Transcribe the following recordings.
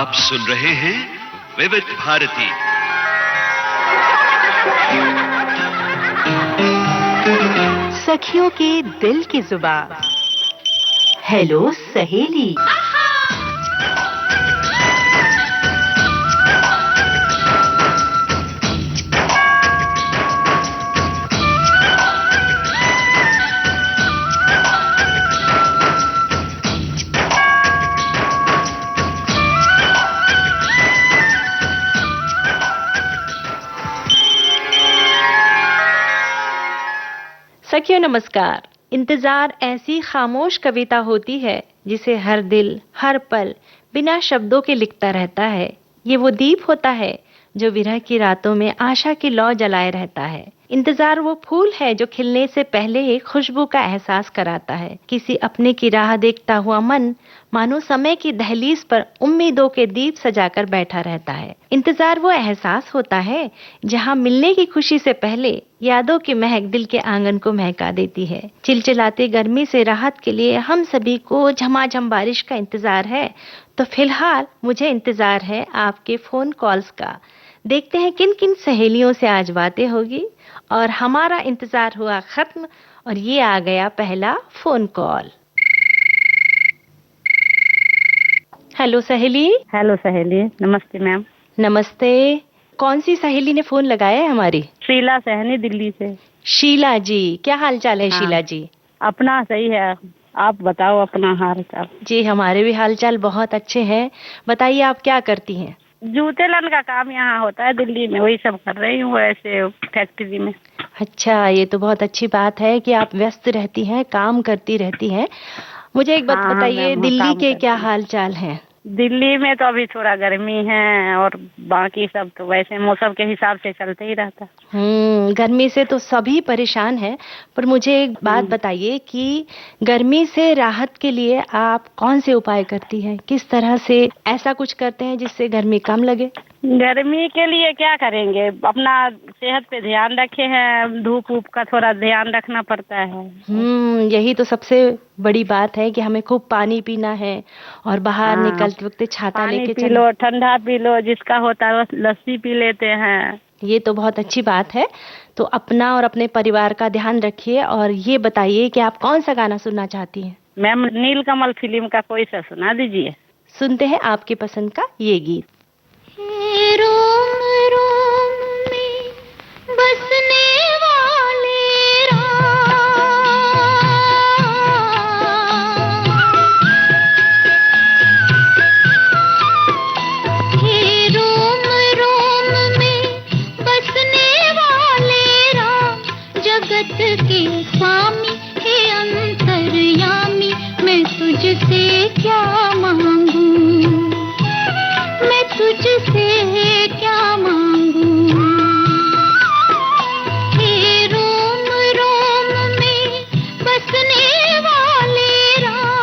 आप सुन रहे हैं विविध भारती। सखियों के दिल की जुबान। हेलो सहेली। सखियों नमस्कार। इंतजार ऐसी खामोश कविता होती है जिसे हर दिल हर पल बिना शब्दों के लिखता रहता है। ये वो दीप होता है जो विरह की रातों में आशा की लौ जलाए रहता है। इंतजार वो फूल है जो खिलने से पहले ही खुशबू का एहसास कराता है। किसी अपने की राह देखता हुआ मन मानो समय की दहलीज पर उम्मीदों के दीप सजाकर बैठा रहता है। इंतजार वो एहसास होता है जहां मिलने की खुशी से पहले यादों की महक दिल के आंगन को महका देती है। चिलचिलाती गर्मी से राहत के लिए हम सभी को झमाझम बारिश का इंतजार है, तो फिलहाल मुझे इंतजार है आपके फोन कॉल्स का। देखते हैं किन किन सहेलियों से आज बातें होगी। और हमारा इंतजार हुआ खत्म और ये आ गया पहला फोन कॉल। हेलो सहेली। हेलो सहेली, नमस्ते मैम। नमस्ते। कौन सी सहेली ने फोन लगाया है हमारी? शीला सहनी, दिल्ली से। शीला जी, क्या हाल चाल है? हाँ, शीला जी अपना सही है, आप बताओ अपना हाल चाल। जी हमारे भी हाल चाल बहुत अच्छे हैं। बताइए आप क्या करती हैं? जूते लन का काम यहाँ होता है दिल्ली में, वही सब कर रही हूँ ऐसे फैक्ट्री में। अच्छा, ये तो बहुत अच्छी बात है कि आप व्यस्त रहती हैं, काम करती रहती हैं। मुझे एक बात हाँ बताइए, मैम, दिल्ली काम के करती क्या हूँ। हाल चाल हैं? दिल्ली में तो अभी थोड़ा गर्मी है और बाकी सब तो वैसे मौसम के हिसाब से चलते ही रहता। गर्मी से तो सभी परेशान हैं, पर मुझे एक बात बताइए कि गर्मी से राहत के लिए आप कौन से उपाय करती हैं? किस तरह से ऐसा कुछ करते हैं जिससे गर्मी कम लगे? गर्मी के लिए क्या करेंगे, अपना सेहत पे ध्यान रखे हैं, धूप ऊप का थोड़ा ध्यान रखना पड़ता है। यही तो सबसे बड़ी बात है कि हमें खूब पानी पीना है और बाहर हाँ, निकलते वक्त छाता पानी लेके पी चल। लो, ठंडा पी लो, जिसका होता है लस्सी पी लेते हैं। ये तो बहुत अच्छी बात है। तो अपना और अपने परिवार का ध्यान रखिए। और ये बताइए कि आप कौन सा गाना सुनना चाहती हैं? मैम, नीलकमल फिल्म का कोई सा सुना दीजिए। सुनते हैं आपकी पसंद का ये गीत। रोम रोम में बसने वाले राम, हे रोम रोम में बसने वाले राम, जगत के स्वामी हे अंतर्यामी, मैं तुझसे क्या मांगू, मैं तुझसे क्या मांगू, हे रोम रोम में बसने वाले राम।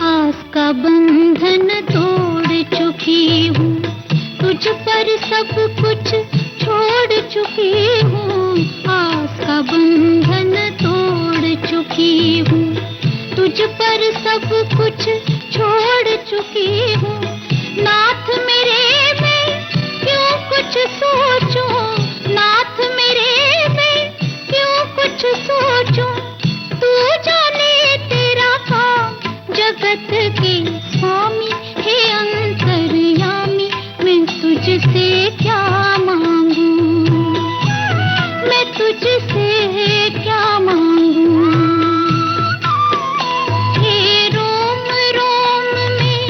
आस का बंधन तोड़ चुकी हूँ, तुझ पर सब कुछ छोड़ चुकी हूँ। आस का बंधन तोड़ चुकी हूँ, तुझ पर सब कुछ छोड़ चुकी हूँ। नाथ मेरे मैं क्यों कुछ सोचूं, नाथ मेरे मैं क्यों कुछ सोचूं, तू जाने तेरा काम, जगत के स्वामी हे अंतर्यामी, मैं तुझसे क्या मांगू, मैं तुझसे क्या मांगू, हे रोम रोम में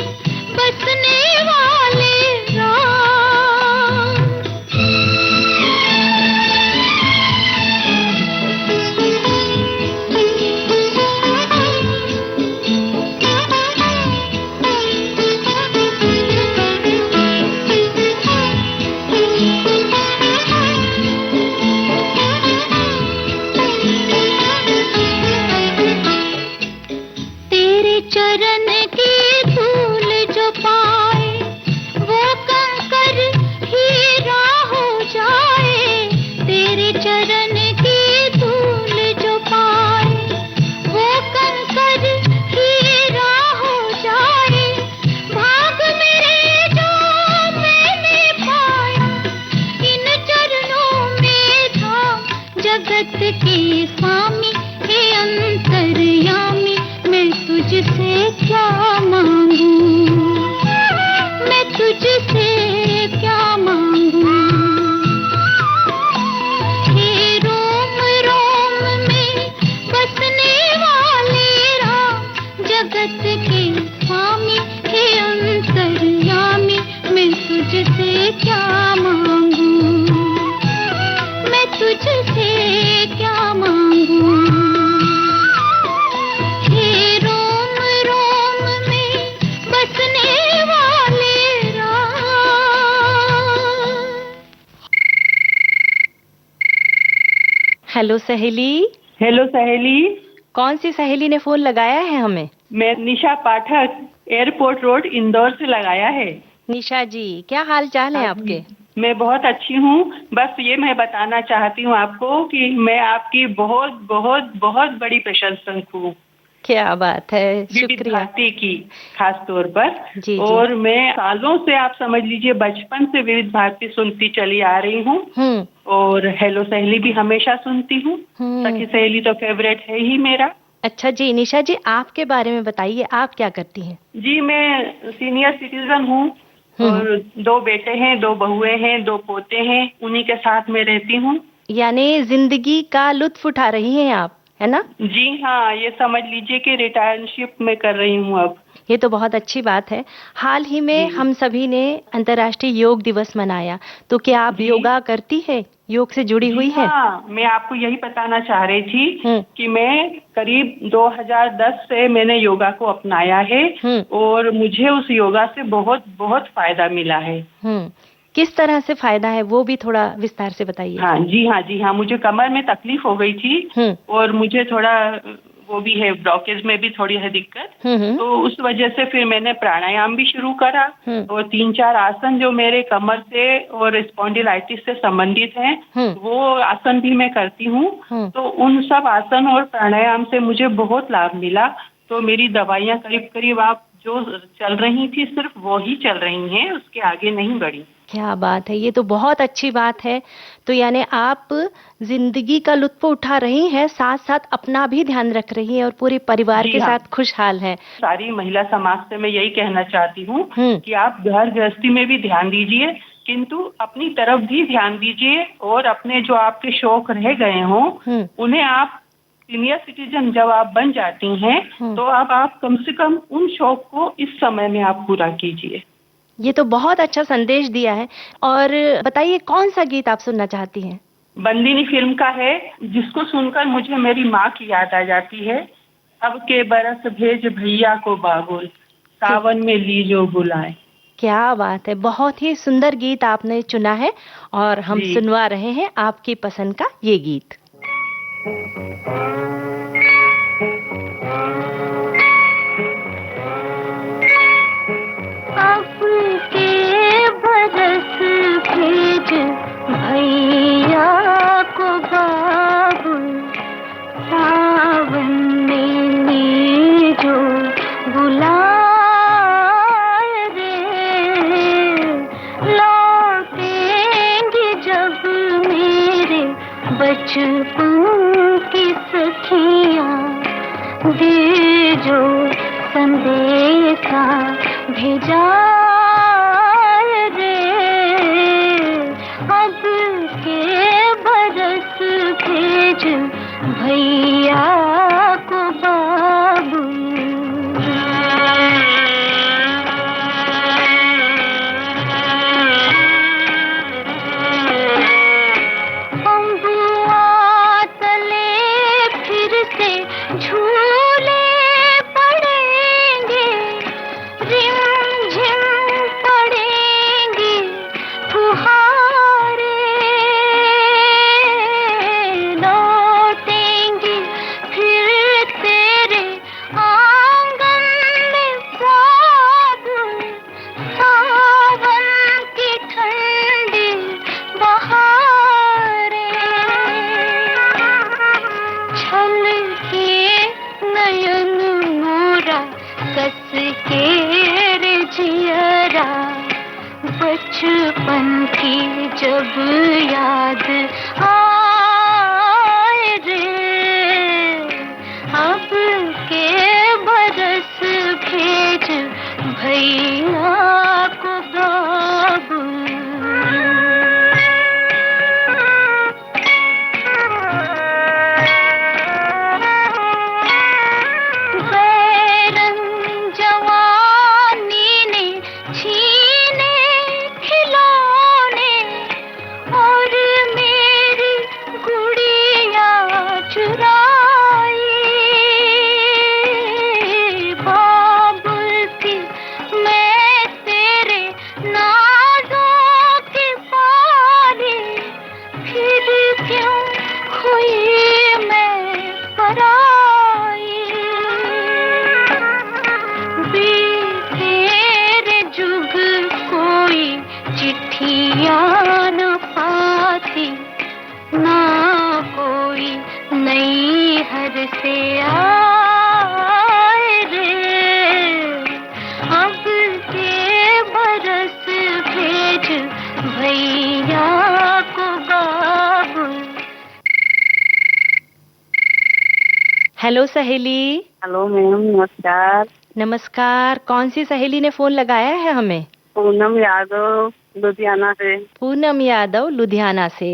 बसने वाले राम। जगत के स्वामी हे अंतर्यामी, मैं तुझसे क्या मांगू, मैं तुझसे क्या मांगू। हे रोम रोम में बसने वाले राम, जगत के स्वामी हे अंतर्यामी, मैं तुझसे क्या मांगू, मैं तुझसे क्या मांगू। हे रोम रोम में बसने वाले राम। हेलो सहेली। हेलो सहेली, कौन सी सहेली ने फोन लगाया है हमें? मैं निशा पाठक, एयरपोर्ट रोड, इंदौर से लगाया है। निशा जी, क्या हाल चाल है आपके? मैं बहुत अच्छी हूँ। बस ये मैं बताना चाहती हूँ आपको कि मैं आपकी बहुत बहुत बहुत बड़ी प्रशंसक हूँ। क्या बात है, विविध शुक्रिया। भारती की खास तौर पर। जी। और मैं सालों से, आप समझ लीजिए बचपन से विविध भारती सुनती चली आ रही हूँ। और हेलो सहेली भी हमेशा सुनती हूँ। सखी सहेली तो फेवरेट है ही मेरा। अच्छा जी, निशा जी आपके बारे में बताइए, आप क्या करती हैं? जी, मैं सीनियर सिटीजन हूँ और 2 बेटे हैं, 2 बहुएं हैं, 2 पोते हैं, उन्हीं के साथ में रहती हूँ। यानी जिंदगी का लुत्फ उठा रही हैं आप, है ना? जी हाँ, ये समझ लीजिए कि रिटायरशिप में कर रही हूँ अब। ये तो बहुत अच्छी बात है। हाल ही में हम सभी ने अंतर्राष्ट्रीय योग दिवस मनाया, तो क्या आप योगा करती है, योग से जुड़ी हुई है? हाँ, मैं आपको यही बताना चाह रही थी कि मैं करीब 2010 से मैंने योगा को अपनाया है और मुझे उस योगा से बहुत बहुत फायदा मिला है। किस तरह से फायदा है वो भी थोड़ा विस्तार से बताइए। हाँ जी, हाँ जी, हाँ, मुझे कमर में तकलीफ हो गई थी और मुझे थोड़ा वो भी है, ब्लॉकेज में भी थोड़ी है दिक्कत। तो उस वजह से फिर मैंने प्राणायाम भी शुरू करा और 3-4 आसन जो मेरे कमर से और स्पॉन्डिलाइटिस से संबंधित हैं, वो आसन भी मैं करती हूँ। तो उन सब आसन और प्राणायाम से मुझे बहुत लाभ मिला। तो मेरी दवाइयाँ करीब करीब आप जो चल रही थी सिर्फ वो ही चल रही हैं, उसके आगे नहीं बढ़ी। क्या बात है, ये तो बहुत अच्छी बात है। तो यानी आप जिंदगी का लुत्फ उठा रही हैं, साथ साथ अपना भी ध्यान रख रही हैं और पूरे परिवार के साथ खुशहाल हैं। सारी महिला समाज से मैं यही कहना चाहती हूँ कि आप घर गृहस्थी में भी ध्यान दीजिए, किंतु अपनी तरफ भी ध्यान दीजिए और अपने जो आपके शौक रह गए हों उन्हें आप सीनियर सिटीजन जब आप बन जाती हैं तो अब आप कम से कम उन शौक को इस समय में आप पूरा कीजिए। ये तो बहुत अच्छा संदेश दिया है। और बताइए, कौन सा गीत आप सुनना चाहती हैं? बंदिनी फिल्म का है, जिसको सुनकर मुझे मेरी माँ की याद आ जाती है। अब के बरस भेज भैया को बाबुल, सावन में लीजो बुलाए। क्या बात है, बहुत ही सुंदर गीत आपने चुना है और हम सुनवा रहे हैं आपकी पसंद का ये गीत। अब के बरस भेज भैया को बाबुल, सावन में लीजो बुलाए रे। लौटेंगे जब मेरे बचपन की सखियाँ, दे जो संदेशा भेजा रे। अब के बरस भेज भैया को बाबू। अम्बुआ तले फिर से झूले पड़ेंगे, रिमझिम पड़ेंगी फुहारे। लौटेंगी फिर तेरे आंगन में बाबुल, सावन की ठंडी बहारें। छल के नयन मोरा कस के रे जियरा, बचपन की जब याद आए घर से आए रे, अब के बरस भेज भैया को बाबुल। हेलो सहेली। हेलो मैम, नमस्कार। नमस्कार। कौन सी सहेली ने फोन लगाया है हमें? पूनम यादव, लुधियाना से। पूनम यादव, लुधियाना से।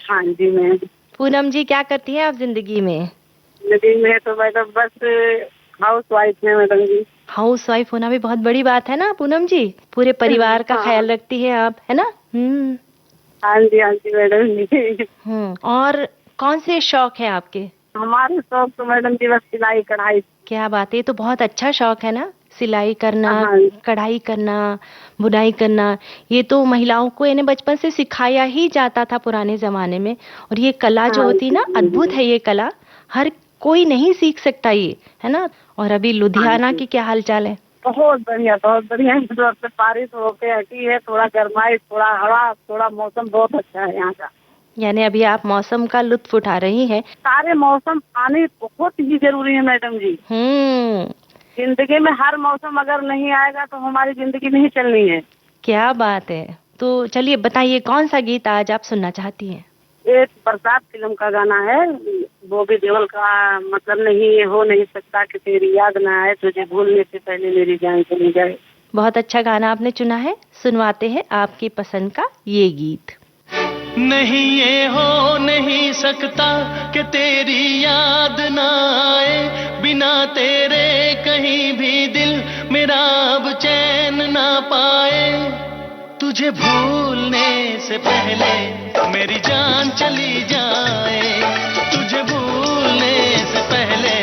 हाँ जी मैम। पूनम जी, क्या करती हैं आप जिंदगी में? जिंदगी में तो मैडम बस हाउस वाइफ है मैडम जी। हाउस वाइफ होना भी बहुत बड़ी बात है ना पूनम जी। पूरे परिवार का ख्याल रखती है आप, है ना? हाँ जी मैडम जी। और कौन से शौक है आपके? हमारे शौक तो मैडम जी बस सिलाई कढ़ाई। क्या बात है, ये तो बहुत अच्छा शौक है ना, सिलाई करना, हाँ। कढ़ाई करना, बुनाई करना। ये तो महिलाओं को इन्हें बचपन से सिखाया ही जाता था पुराने जमाने में। और ये कला जो होती है ना, अद्भुत है ये कला। हर कोई नहीं सीख सकता ये, है ना? और अभी लुधियाना की क्या हालचाल है? बहुत बढ़िया, बहुत बढ़िया। से बारिश होके हटी है, थोड़ा गर्माई, थोड़ा हवा, थोड़ा मौसम बहुत अच्छा है यहाँ का। यानी अभी आप मौसम का लुत्फ उठा रही हैं। सारे मौसम आने बहुत ही जरूरी है मैडम जी। जिंदगी में हर मौसम अगर नहीं आएगा तो हमारी जिंदगी नहीं चलनी है। क्या बात है। तो चलिए बताइए, कौन सा गीत आज आप सुनना चाहती हैं? एक बरसात फिल्म का गाना है, बॉबी देओल का, मतलब नहीं हो नहीं सकता कि तेरी याद ना आए, तुझे भूलने से पहले मेरी जान चली जाए। बहुत अच्छा गाना आपने चुना है। सुनवाते हैं आपकी पसंद का ये गीत। नहीं ये हो नहीं सकता कि तेरी याद ना आए, बिना तेरे कहीं भी दिल मेरा अब चैन ना पाए। तुझे भूलने से पहले मेरी जान चली जाए, तुझे भूलने से पहले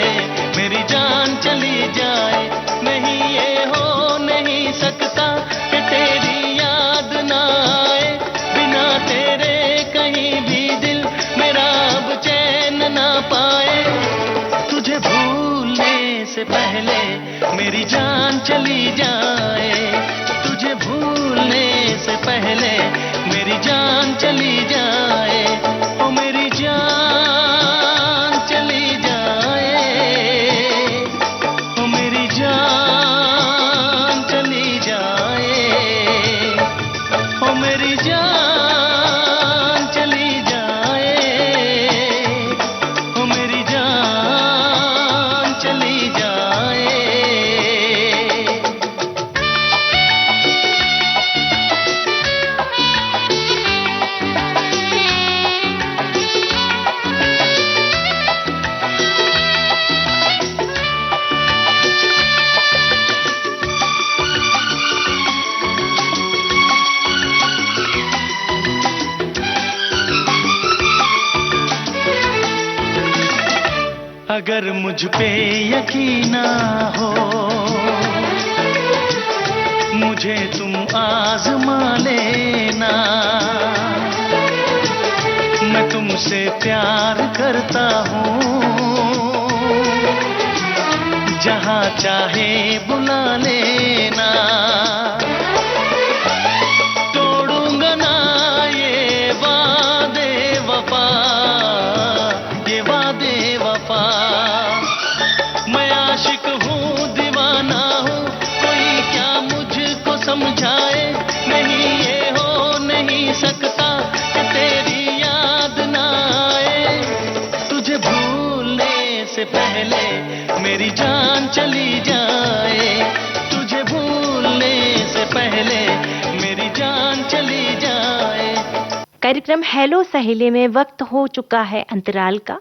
मेरी जान चली जाए। नहीं ये हो नहीं सकता कि तेरी याद ना आए, बिना तेरे कहीं भी दिल मेरा अब चैन ना पाए। तुझे भूलने से पहले मेरी जान चली जाए, तुझे भूलने से पहले मेरी जान चली जाए। ओ मेरी जान चली जाए, ओ मेरी जान चली जाए, ओ मेरी जान चली जाए, ओ मेरी जान चली जाए। अगर मुझ पे यकीन ना हो, मुझे तुम आजमा लेना। मैं तुमसे प्यार करता हूँ, जहाँ चाहे बुला लेना। तोड़ूंगा ना ये वादे वफा, ये वादे वफा। मैं आशिक हूँ, दीवाना हूँ, कोई क्या मुझको समझाए। नहीं ये हो नहीं सकता कि तेरी याद ना आए। तुझे भूलने से पहले मेरी जान चली जाए, तुझे भूलने से पहले मेरी जान चली जाए। कार्यक्रम हेलो सहेली में वक्त हो चुका है अंतराल का।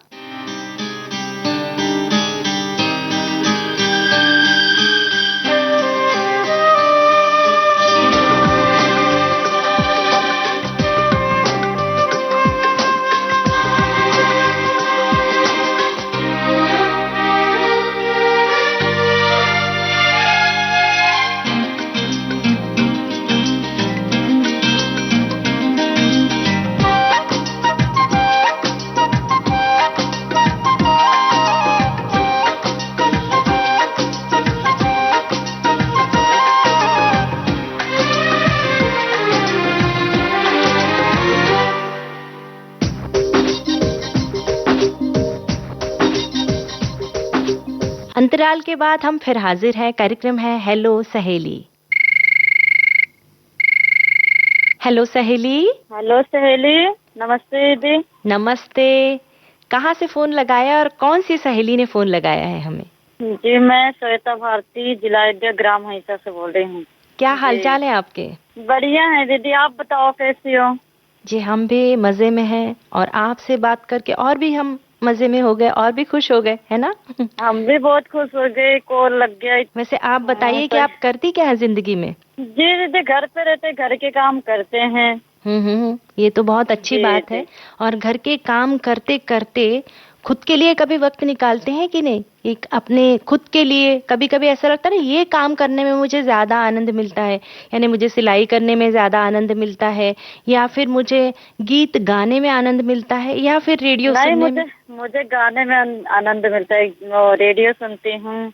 अंतराल के बाद हम फिर हाजिर हैं। कार्यक्रम है हेलो सहेली। हेलो सहेली। हेलो सहेली, नमस्ते दीदी। नमस्ते। कहाँ से फोन लगाया और कौन सी सहेली ने फोन लगाया है हमें? जी, मैं श्वेता भारती, जिला अयोध्या, ग्राम हिंसा से बोल रही हूँ। क्या हालचाल है आपके? बढ़िया है दीदी, आप बताओ कैसी हो? जी, हम भी मजे में हैं और आपसे बात करके और भी हम मजे में हो गए और भी खुश हो गए, है ना? हम भी बहुत खुश हो गए, कॉल लग गया। वैसे आप बताइए कि आप करती क्या है जिंदगी में? जी दीदी, घर पे रहते, घर के काम करते हैं। ये तो बहुत अच्छी बात है। और घर के काम करते करते खुद के लिए कभी वक्त निकालते हैं कि नहीं? एक अपने खुद के लिए कभी कभी ऐसा लगता है ना, ये काम करने में मुझे ज्यादा आनंद मिलता है, यानी मुझे सिलाई करने में ज्यादा आनंद मिलता है, या फिर मुझे गीत गाने में आनंद मिलता है, या फिर रेडियो सुनने में? मुझे गाने में आनंद मिलता है, रेडियो सुनती हूँ।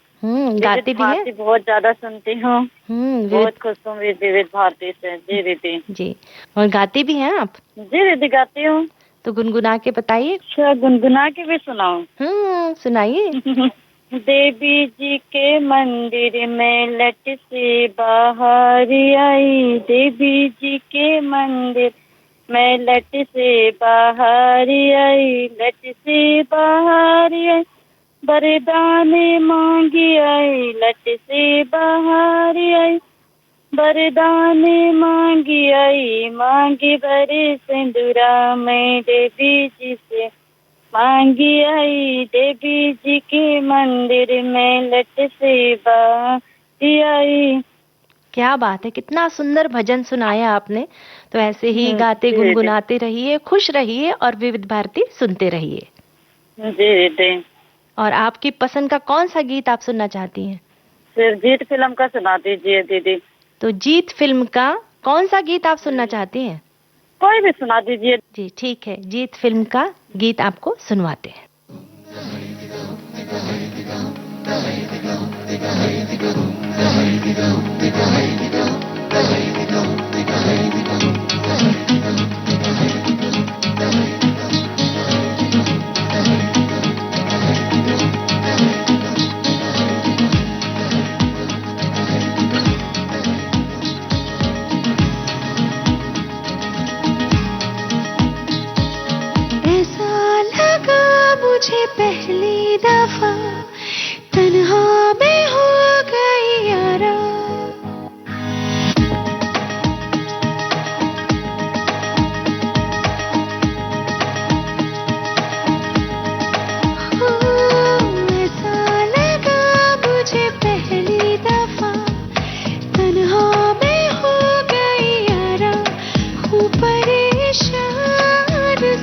गाती भी है? बहुत ज्यादा सुनती हूँ। बहुत खुश हूँ विविध भारती से। जी दीदी। जी, और गाती भी हैं आप? जी दीदी, गाती हूँ। तो गुनगुना के बताइए। अच्छा, गुनगुना के भी सुनाओ? सुनाइए। देवी जी के मंदिर में लट से बाहर आई, देवी जी के मंदिर में लट से बाहर आई, लट से बाहर आई, वरदान मांगी आई, लट से बाहर आई, वरदान मांगी आई, मांगी बरे सिंदूरा में देवी जी से मांगी आई, देवी जी के मंदिर में लट से बाहर आई। क्या बात है, कितना सुंदर भजन सुनाया आपने। तो ऐसे ही गाते गुनगुनाते रहिए, खुश रहिए और विविध भारती सुनते रहिए। जी। और आपकी पसंद का कौन सा गीत आप सुनना चाहती हैं? सिर्फ जीत फिल्म का सुना दीजिए दीदी। तो जीत फिल्म का कौन सा गीत आप सुनना चाहती हैं? कोई भी सुना दीजिए। जी ठीक है, जीत फिल्म का गीत आपको सुनवाते हैं। मुझे पहली दफा तन्हा में हो गई यारा, ऐसा लगा मुझे पहली दफा तन्हा में हो गई यारा, हूँ परेशान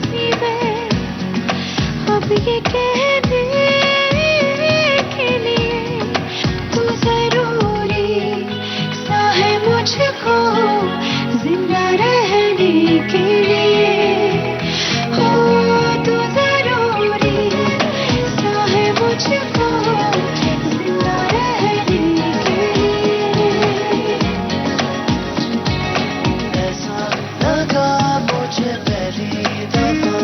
सी मैं अब ये कहने के लिए तू जरूरी सा है मुझको जिंदा रहने के लिए, हो तू जरूरी सा है मुझको जिंदा रहने के लिए। ऐसा लगा मुझे पहली दफा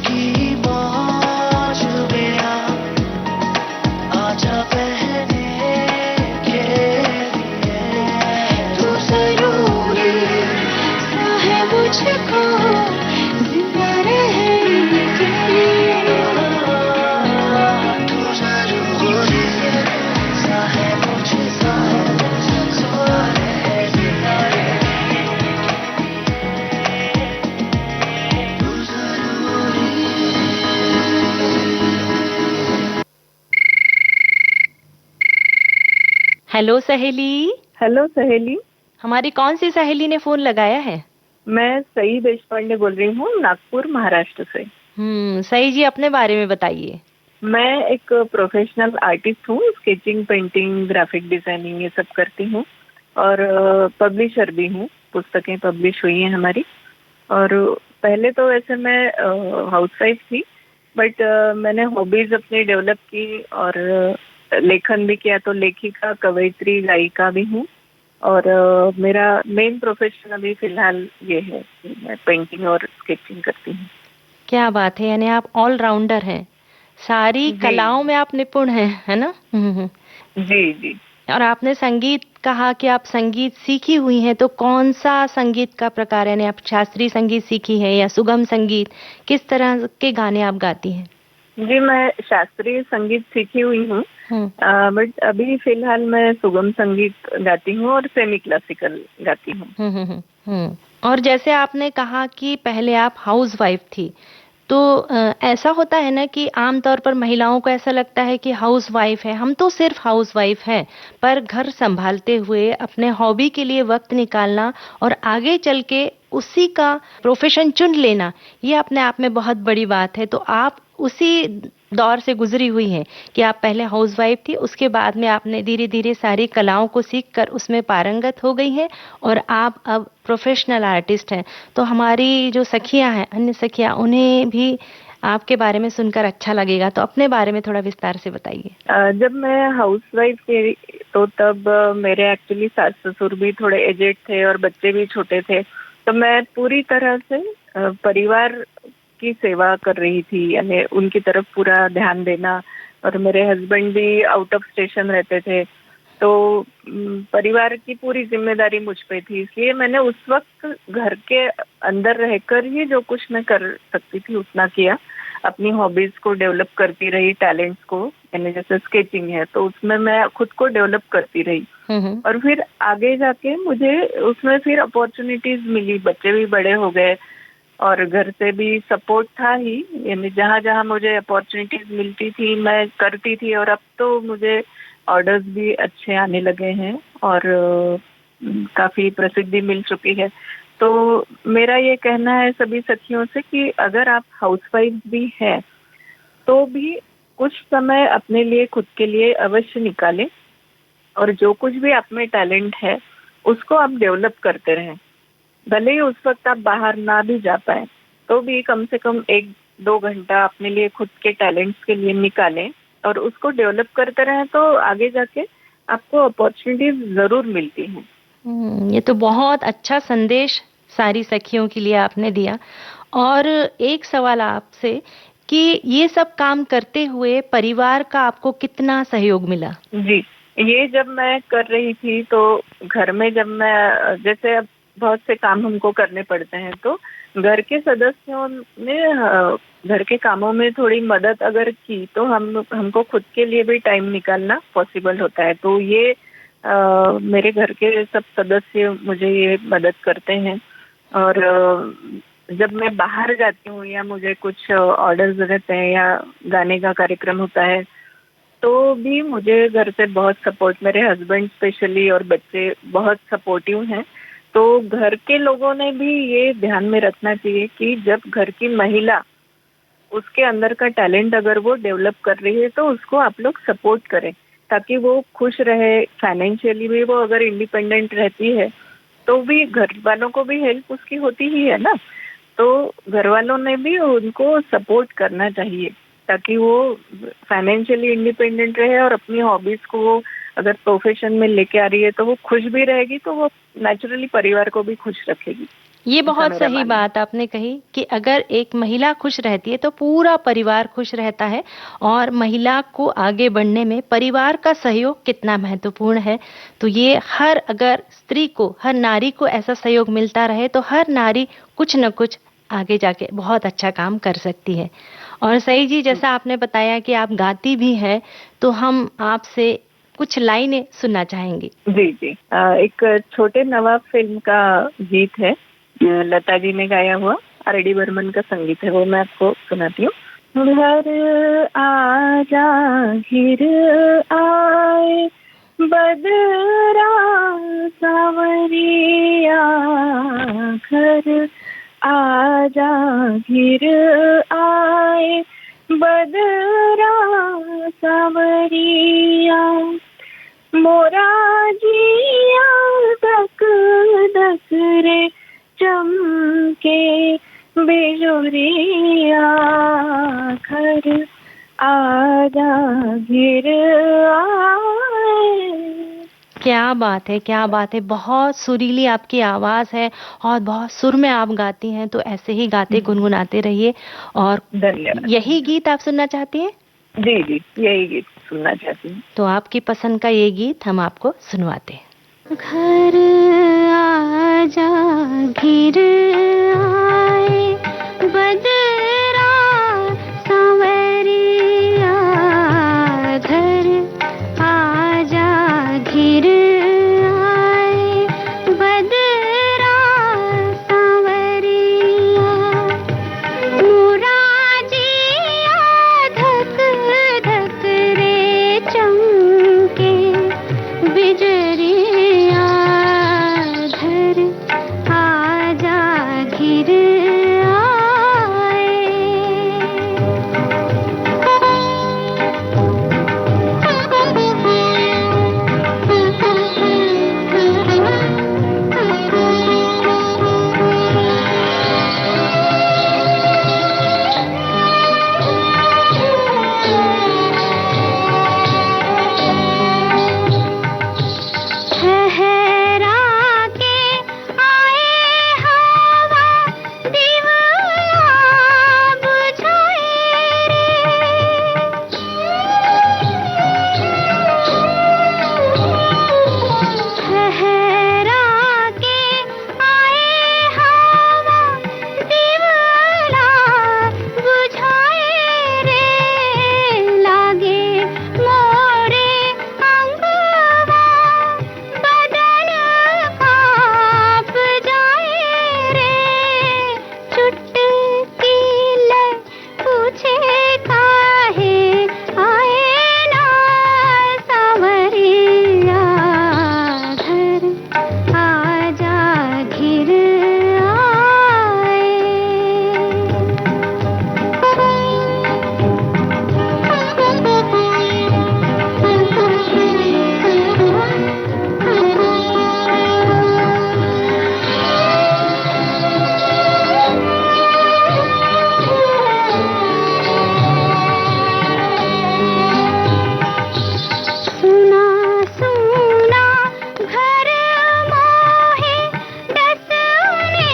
की हेलो सहेली। हेलो सहेली। हमारी कौन सी सहेली ने फोन लगाया है? मैं सई देशपांडे बोल रही हूँ, नागपुर महाराष्ट्र से। सई जी, अपने बारे में बताइए। मैं एक प्रोफेशनल आर्टिस्ट हूँ, स्केचिंग, पेंटिंग, ग्राफिक डिजाइनिंग ये सब करती हूँ और पब्लिशर भी हूँ। पुस्तकें पब्लिश हुई हैं हमारी। और पहले तो वैसे मैं हाउसवाइफ थी, बट मैंने हॉबीज अपनी डेवलप की और लेखन भी किया। तो लेखिका, कवयित्री, गायिका भी हूँ और मेरा मेन प्रोफेशन अभी फिलहाल ये है कि मैं पेंटिंग और स्केचिंग करती हूँ। क्या बात है, यानी आप ऑलराउंडर हैं, सारी कलाओं में आप निपुण हैं, है ना? जी जी। और आपने संगीत कहा कि आप संगीत सीखी हुई हैं, तो कौन सा संगीत का प्रकार है? यानी आप शास्त्रीय संगीत सीखी है या सुगम संगीत? किस तरह के गाने आप गाती हैं? जी, मैं शास्त्रीय संगीत सीखी हुई हूँ, बट अभी फिलहाल मैं सुगम संगीत गाती हूँ और सेमी क्लासिकल गाती हूँ। और जैसे आपने कहा कि पहले आप हाउसवाइफ थी, तो ऐसा होता है ना कि आमतौर पर महिलाओं को ऐसा लगता है कि हाउसवाइफ है, हम तो सिर्फ हाउसवाइफ हैं, पर घर संभालते हुए अपने हॉबी के लिए वक्त निकालना और आगे चल के उसी का प्रोफेशन चुन लेना, ये अपने आप में बहुत बड़ी बात है। तो आप उसी दौर से गुजरी हुई हैं कि आप पहले हाउसवाइफ थी, उसके बाद में आपने धीरे धीरे सारी कलाओं को सीखकर उसमें पारंगत हो गई हैं और आप अब प्रोफेशनल आर्टिस्ट हैं। तो हमारी जो सखियां हैं, अन्य सखियां, उन्हें भी आपके बारे में सुनकर अच्छा लगेगा, तो अपने बारे में थोड़ा विस्तार से बताइए। जब मैं हाउसवाइफ थी तो तब मेरे एक्चुअली सास ससुर भी थोड़े एजेड थे और बच्चे भी छोटे थे, तो मैं पूरी तरह से परिवार की सेवा कर रही थी, यानी उनकी तरफ पूरा ध्यान देना। और मेरे हस्बैंड भी आउट ऑफ स्टेशन रहते थे, तो परिवार की पूरी जिम्मेदारी मुझ पे थी। इसलिए मैंने उस वक्त घर के अंदर रहकर ही जो कुछ मैं कर सकती थी उतना किया। अपनी हॉबीज को डेवलप करती रही, टैलेंट्स को, यानी जैसे स्केचिंग है तो उसमें मैं खुद को डेवलप करती रही। और फिर आगे जाके मुझे उसमें फिर अपॉर्चुनिटीज मिली, बच्चे भी बड़े हो गए और घर से भी सपोर्ट था ही, यानी जहाँ जहाँ मुझे अपॉर्चुनिटीज मिलती थी मैं करती थी। और अब तो मुझे ऑर्डर्स भी अच्छे आने लगे हैं और काफी प्रसिद्धि मिल चुकी है। तो मेरा ये कहना है सभी सखियों से कि अगर आप हाउसवाइफ भी हैं तो भी कुछ समय अपने लिए, खुद के लिए अवश्य निकालें और जो कुछ भी आप में टैलेंट है उसको आप डेवलप करते रहें। भले ही उस वक्त आप बाहर ना भी जा पाए तो भी कम से कम 1-2 घंटा अपने लिए, खुद के टैलेंट्स के लिए निकालें और उसको डेवलप करते रहें, तो आगे जाके आपको अपॉर्चुनिटीज जरूर मिलती हैं। ये तो बहुत अच्छा संदेश सारी सखियों के लिए आपने दिया। और एक सवाल आपसे कि ये सब काम करते हुए परिवार का आपको कितना सहयोग मिला? जी, ये जब मैं कर रही थी तो घर में जब मैं, जैसे अब बहुत से काम हमको करने पड़ते हैं, तो घर के सदस्यों ने घर के कामों में थोड़ी मदद अगर की तो हमको खुद के लिए भी टाइम निकालना पॉसिबल होता है। तो ये मेरे घर के सब सदस्य मुझे ये मदद करते हैं। और जब मैं बाहर जाती हूँ या मुझे कुछ ऑर्डर्स रहते हैं या गाने का कार्यक्रम होता है तो भी मुझे घर से बहुत सपोर्ट, मेरे हस्बैंड स्पेशली और बच्चे बहुत सपोर्टिव हैं। तो घर के लोगों ने भी ये ध्यान में रखना चाहिए कि जब घर की महिला, उसके अंदर का टैलेंट अगर वो डेवलप कर रही है तो उसको आप लोग सपोर्ट करें ताकि वो खुश रहे। फाइनेंशियली भी वो अगर इंडिपेंडेंट रहती है तो भी घर वालों को भी हेल्प उसकी होती ही है ना। तो घर वालों ने भी उनको सपोर्ट करना चाहिए ताकि वो फाइनेंशियली इंडिपेंडेंट रहे और अपनी हॉबीज को वो अगर प्रोफेशन में लेके आ रही है तो वो खुश भी रहेगी, तो वो नेचुरली परिवार को भी खुश रखेगी। ये बहुत सही बात आपने कही कि अगर एक महिला खुश रहती है तो पूरा परिवार खुश रहता है। और महिला को आगे बढ़ने में परिवार का सहयोग कितना महत्वपूर्ण है, तो ये हर, अगर स्त्री को, हर नारी को ऐसा सहयोग मिलता रहे तो हर नारी कुछ न कुछ आगे जाके बहुत अच्छा काम कर सकती है। और सही जी, जैसा आपने बताया कि आप गाती भी हैं, तो हम आपसे कुछ लाइनें सुनना चाहेंगे। जी जी, एक छोटे नवाब फिल्म का गीत है, लता जी ने गाया हुआ, आर.डी. बर्मन का संगीत है, वो मैं आपको सुनाती हूँ। घर आजा घिर आए बदरा सावरिया घर आजा घिर आए, बदरा सावरिया मोरा जिया दक दक रे चमके बिजुरिया घर आजा घिर आए। क्या बात है, क्या बात है। बहुत सुरीली आपकी आवाज है और बहुत सुर में आप गाती हैं, तो ऐसे ही गाते गुनगुनाते रहिए। और धन्यवाद। यही गीत आप सुनना चाहती हैं? जी जी, यही गीत सुनना चाहती हूँ। तो आपकी पसंद का ये गीत हम आपको सुनवाते हैं। घर आजा घिर आए, बदरा सांवरिया घर आजा घिर आए, बदरा सांवरिया मोरा जिया धक धक रे चमके बिजरिया घर आजा घिर ठहरा के आए हवा दीवाना बुझाए रे, ठहरा के आए हवा दीवाना बुझाए रे, लागे मोरे अंगवा बदन कांप जाए रे, चुटकी ले पूछे काहे आए ना सांवरिया घर आजा घिर सुना सुना घर मोहे डसने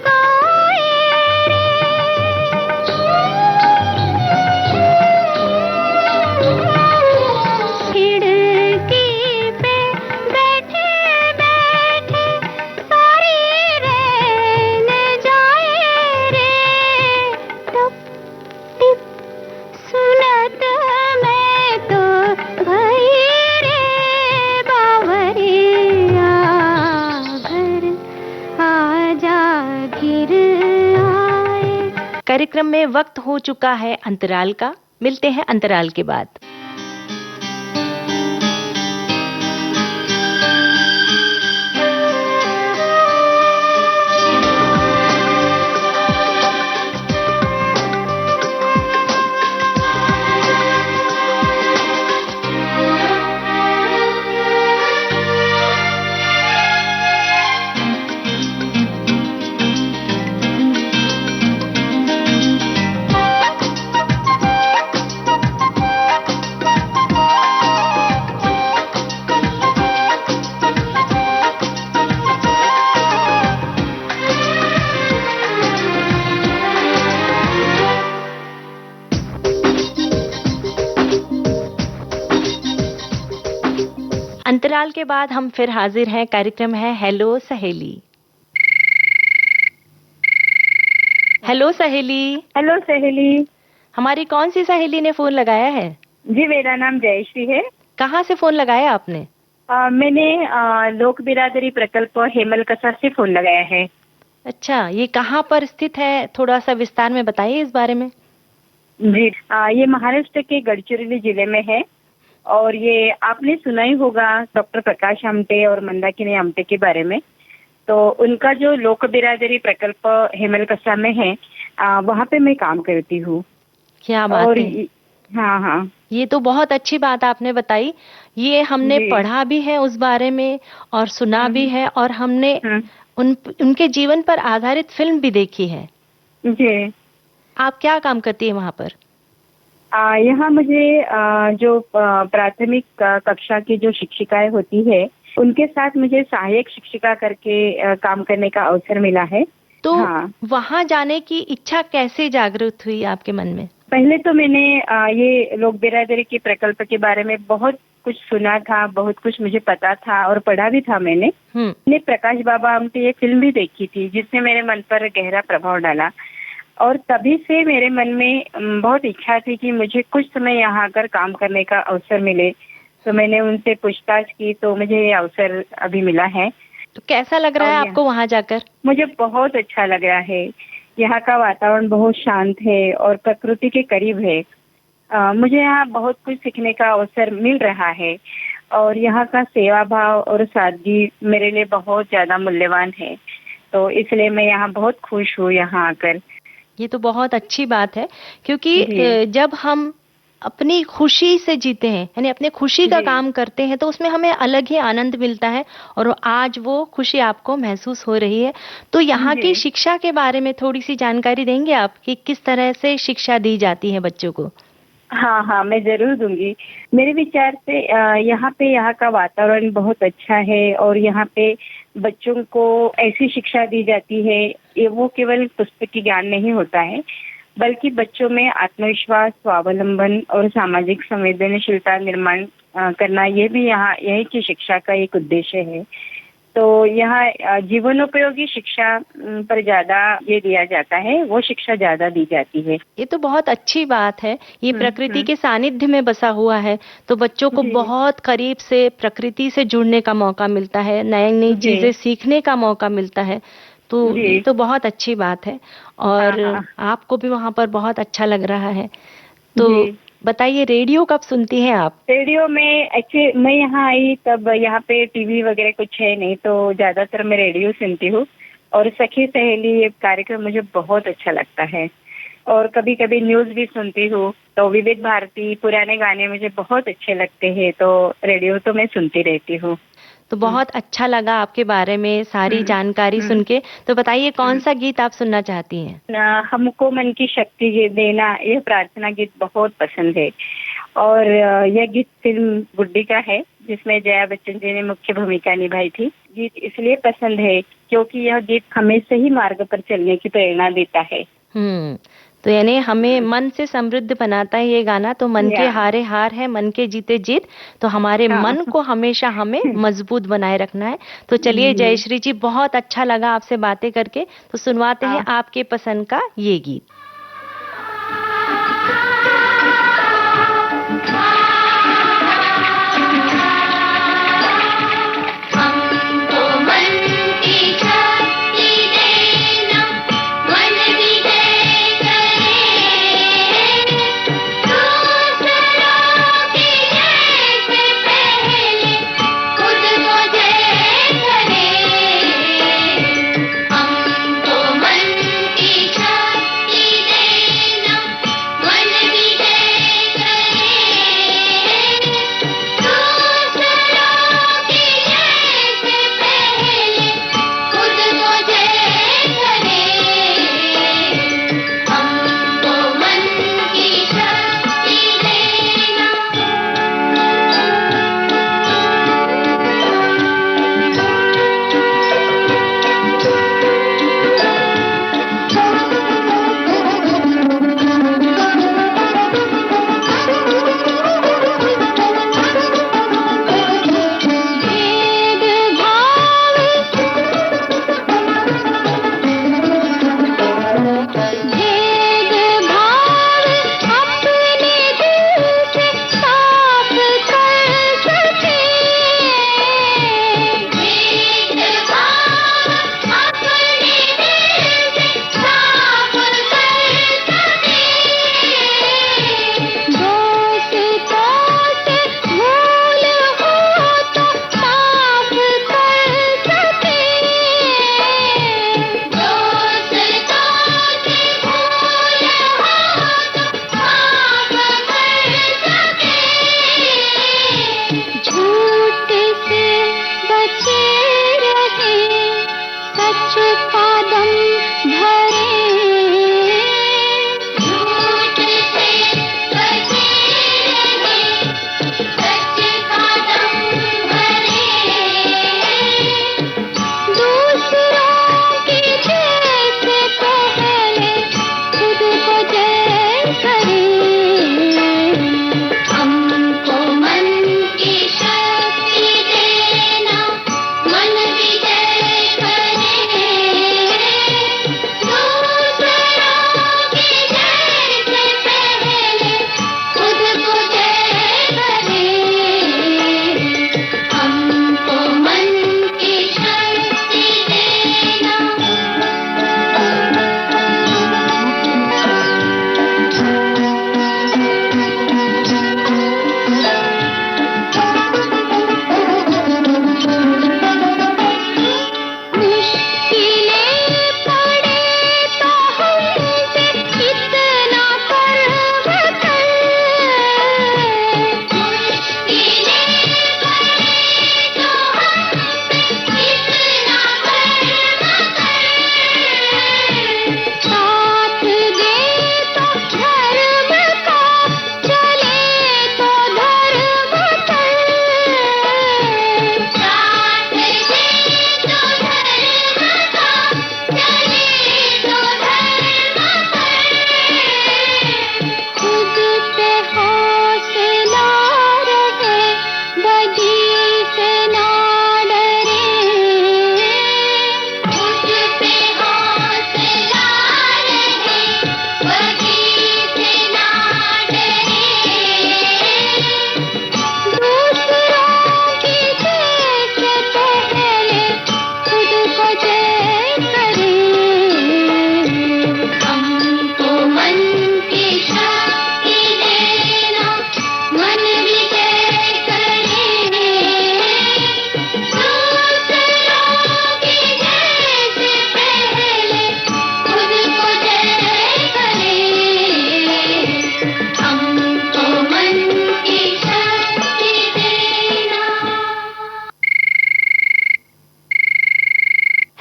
कोई रे, खिड़की पे बैठे बैठे सारी रैन जाए रे, टप टिप सुनत मैं तो भई रे बावरिया घर आजा घिर आए। कार्यक्रम में वक्त हो चुका है अंतराल का। मिलते हैं अंतराल के बाद। अंतराल के बाद हम फिर हाजिर हैं। कार्यक्रम है हेलो सहेली। हेलो सहेली। हेलो सहेली। हमारी कौन सी सहेली ने फोन लगाया है? जी, मेरा नाम जयश्री है। कहाँ से फोन लगाया आपने? मैंने लोक बिरादरी प्रकल्प हेमल कसा से फोन लगाया है। अच्छा, ये कहाँ पर स्थित है? थोड़ा सा विस्तार में बताइए इस बारे में। जी, ये महाराष्ट्र के गडचिरोली जिले में है। और ये आपने सुना ही होगा डॉक्टर प्रकाश आमटे और मंदाकिनी आमटे के बारे में। तो उनका जो लोक बिरादरी प्रकल्प हेमलकसा में है, वहाँ पे मैं काम करती हूँ। क्या बात है। हाँ हाँ, ये तो बहुत अच्छी बात आपने बताई। ये हमने पढ़ा भी है उस बारे में और सुना भी है, और हमने उनके जीवन पर आधारित फिल्म भी देखी है। जी। आप क्या काम करती है वहाँ पर? यहाँ मुझे जो प्राथमिक कक्षा की जो शिक्षिकाएं होती है, उनके साथ मुझे सहायक शिक्षिका करके काम करने का अवसर मिला है। तो वहाँ जाने की इच्छा कैसे जागृत हुई आपके मन में? पहले तो मैंने ये लोक बिरादरी के प्रकल्प के बारे में बहुत कुछ सुना था, बहुत कुछ मुझे पता था और पढ़ा भी था मैंने प्रकाश बाबा आमटे ये फिल्म भी देखी थी, जिसने मेरे मन पर गहरा प्रभाव डाला। और तभी से मेरे मन में बहुत इच्छा थी कि मुझे कुछ समय यहाँ आकर काम करने का अवसर मिले। तो मैंने उनसे पूछताछ की, तो मुझे ये अवसर अभी मिला है। तो कैसा लग रहा है आपको वहाँ जाकर? मुझे बहुत अच्छा लग रहा है। यहाँ का वातावरण बहुत शांत है और प्रकृति के करीब है। मुझे यहाँ बहुत कुछ सीखने का अवसर मिल रहा है और यहाँ का सेवा भाव और सादगी मेरे लिए बहुत ज्यादा मूल्यवान है। तो इसलिए मैं यहाँ बहुत खुश हूँ यहाँ आकर। ये तो बहुत अच्छी बात है, क्योंकि जब हम अपनी खुशी से जीते हैं, यानी अपने खुशी का काम करते हैं, तो उसमें हमें अलग ही आनंद मिलता है और आज वो खुशी आपको महसूस हो रही है। तो यहाँ की शिक्षा के बारे में थोड़ी सी जानकारी देंगे आप कि किस तरह से शिक्षा दी जाती है बच्चों को? हाँ हाँ, मैं जरूर दूंगी। मेरे विचार से यहाँ का वातावरण बहुत अच्छा है और यहाँ पे बच्चों को ऐसी शिक्षा दी जाती है, ये वो केवल पुस्तकीय ज्ञान नहीं होता है, बल्कि बच्चों में आत्मविश्वास, स्वावलंबन और सामाजिक संवेदनशीलता निर्माण करना, ये भी यहाँ यही की शिक्षा का एक उद्देश्य है। तो यहाँ जीवनोपयोगी शिक्षा पर ज्यादा ये दिया जाता है, वो शिक्षा ज्यादा दी जाती है। ये तो बहुत अच्छी बात है। ये प्रकृति के सानिध्य में बसा हुआ है, तो बच्चों को बहुत करीब से प्रकृति से जुड़ने का मौका मिलता है, नई नई चीजें सीखने का मौका मिलता है। तो ये तो बहुत अच्छी बात है और आपको भी वहाँ पर बहुत अच्छा लग रहा है। तो बताइए, रेडियो कब सुनती हैं आप? रेडियो में एक्चुअली मैं यहाँ आई तब यहाँ पे टीवी वगैरह कुछ है नहीं, तो ज्यादातर मैं रेडियो सुनती हूँ और सखी सहेली ये कार्यक्रम मुझे बहुत अच्छा लगता है। और कभी कभी न्यूज भी सुनती हूँ। तो विविध भारती पुराने गाने मुझे बहुत अच्छे लगते हैं, तो रेडियो तो मैं सुनती रहती हूँ। तो बहुत अच्छा लगा आपके बारे में सारी जानकारी सुन के। तो बताइए, कौन सा गीत आप सुनना चाहती हैं? हमको मन की शक्ति देना, यह प्रार्थना गीत बहुत पसंद है और यह गीत फिल्म गुड्डी का है, जिसमें जया बच्चन जी ने मुख्य भूमिका निभाई थी। गीत इसलिए पसंद है क्योंकि यह गीत हमें सही मार्ग पर चलने की प्रेरणा देता है। तो यानी हमें मन से समृद्ध बनाता है ये गाना। तो मन के हारे हार है, मन के जीते जीत। तो हमारे मन को हमेशा हमें मजबूत बनाए रखना है। तो चलिए जयश्री जी, बहुत अच्छा लगा आपसे बातें करके। तो सुनवाते हैं आपके पसंद का ये गीत। मन की शक्ति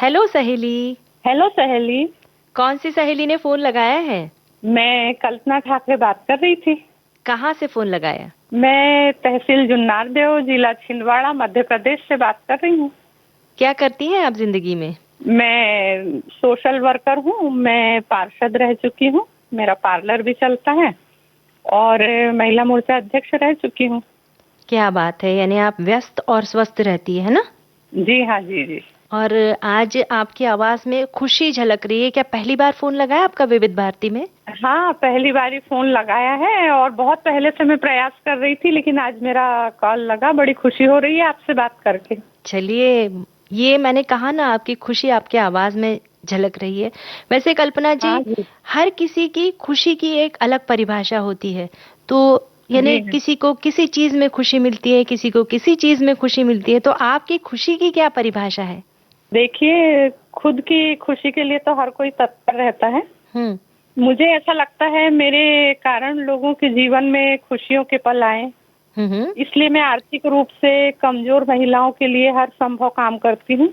हेलो सहेली। हेलो सहेली। कौन सी सहेली ने फोन लगाया है? मैं कल्पना ठाकरे बात कर रही थी। कहाँ से फोन लगाया? मैं तहसील जुन्नार देव, जिला छिंदवाड़ा, मध्य प्रदेश से बात कर रही हूँ। क्या करती हैं आप जिंदगी में? मैं सोशल वर्कर हूँ, मैं पार्षद रह चुकी हूँ, मेरा पार्लर भी चलता है और महिला मोर्चा अध्यक्ष रह चुकी हूँ। क्या बात है, यानी आप व्यस्त और स्वस्थ रहती है ना? जी हाँ, जी जी। और आज आपकी आवाज में खुशी झलक रही है। क्या पहली बार फोन लगाया आपका विविध भारती में? हाँ, पहली बार ही फोन लगाया है और बहुत पहले से मैं प्रयास कर रही थी, लेकिन आज मेरा कॉल लगा। बड़ी खुशी हो रही है आपसे बात करके। चलिए, ये मैंने कहा ना, आपकी खुशी आपके आवाज में झलक रही है। वैसे कल्पना जी, हाँ जी। हर किसी की खुशी की एक अलग परिभाषा होती है। तो यानी किसी को किसी चीज में खुशी मिलती है, किसी को किसी चीज में खुशी मिलती है। तो आपकी खुशी की क्या परिभाषा है? देखिए, खुद की खुशी के लिए तो हर कोई तत्पर रहता है। मुझे ऐसा लगता है मेरे कारण लोगों के जीवन में खुशियों के पल आए, इसलिए मैं आर्थिक रूप से कमजोर महिलाओं के लिए हर संभव काम करती हूँ।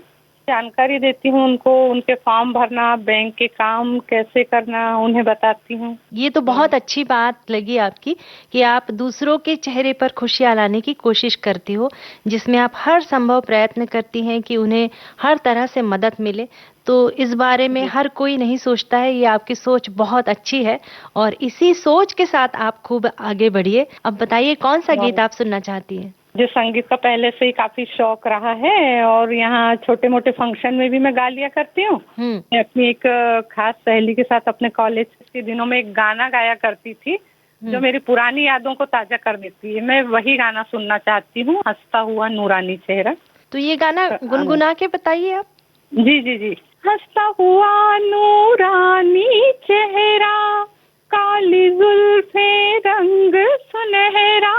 जानकारी देती हूँ उनको, उनके फॉर्म भरना, बैंक के काम कैसे करना, उन्हें बताती हूँ। ये तो बहुत अच्छी बात लगी आपकी कि आप दूसरों के चेहरे पर खुशियाँ लाने की कोशिश करती हो, जिसमें आप हर संभव प्रयत्न करती हैं कि उन्हें हर तरह से मदद मिले। तो इस बारे में हर कोई नहीं सोचता है, ये आपकी सोच बहुत अच्छी है और इसी सोच के साथ आप खूब आगे बढ़िए। अब बताइए, कौन सा गीत आप सुनना चाहती हैं? जो संगीत का पहले से ही काफी शौक रहा है और यहाँ छोटे मोटे फंक्शन में भी मैं गा लिया करती हूँ। मैं अपनी एक खास सहेली के साथ अपने कॉलेज के दिनों में एक गाना गाया करती थी जो मेरी पुरानी यादों को ताजा कर देती है। मैं वही गाना सुनना चाहती हूँ, हंसता हुआ नूरानी चेहरा। तो ये गाना गुनगुना के बताइए आप। जी जी जी। हंसता हुआ नूरानी चेहरा, काली जुल्फे रंग सुनहरा,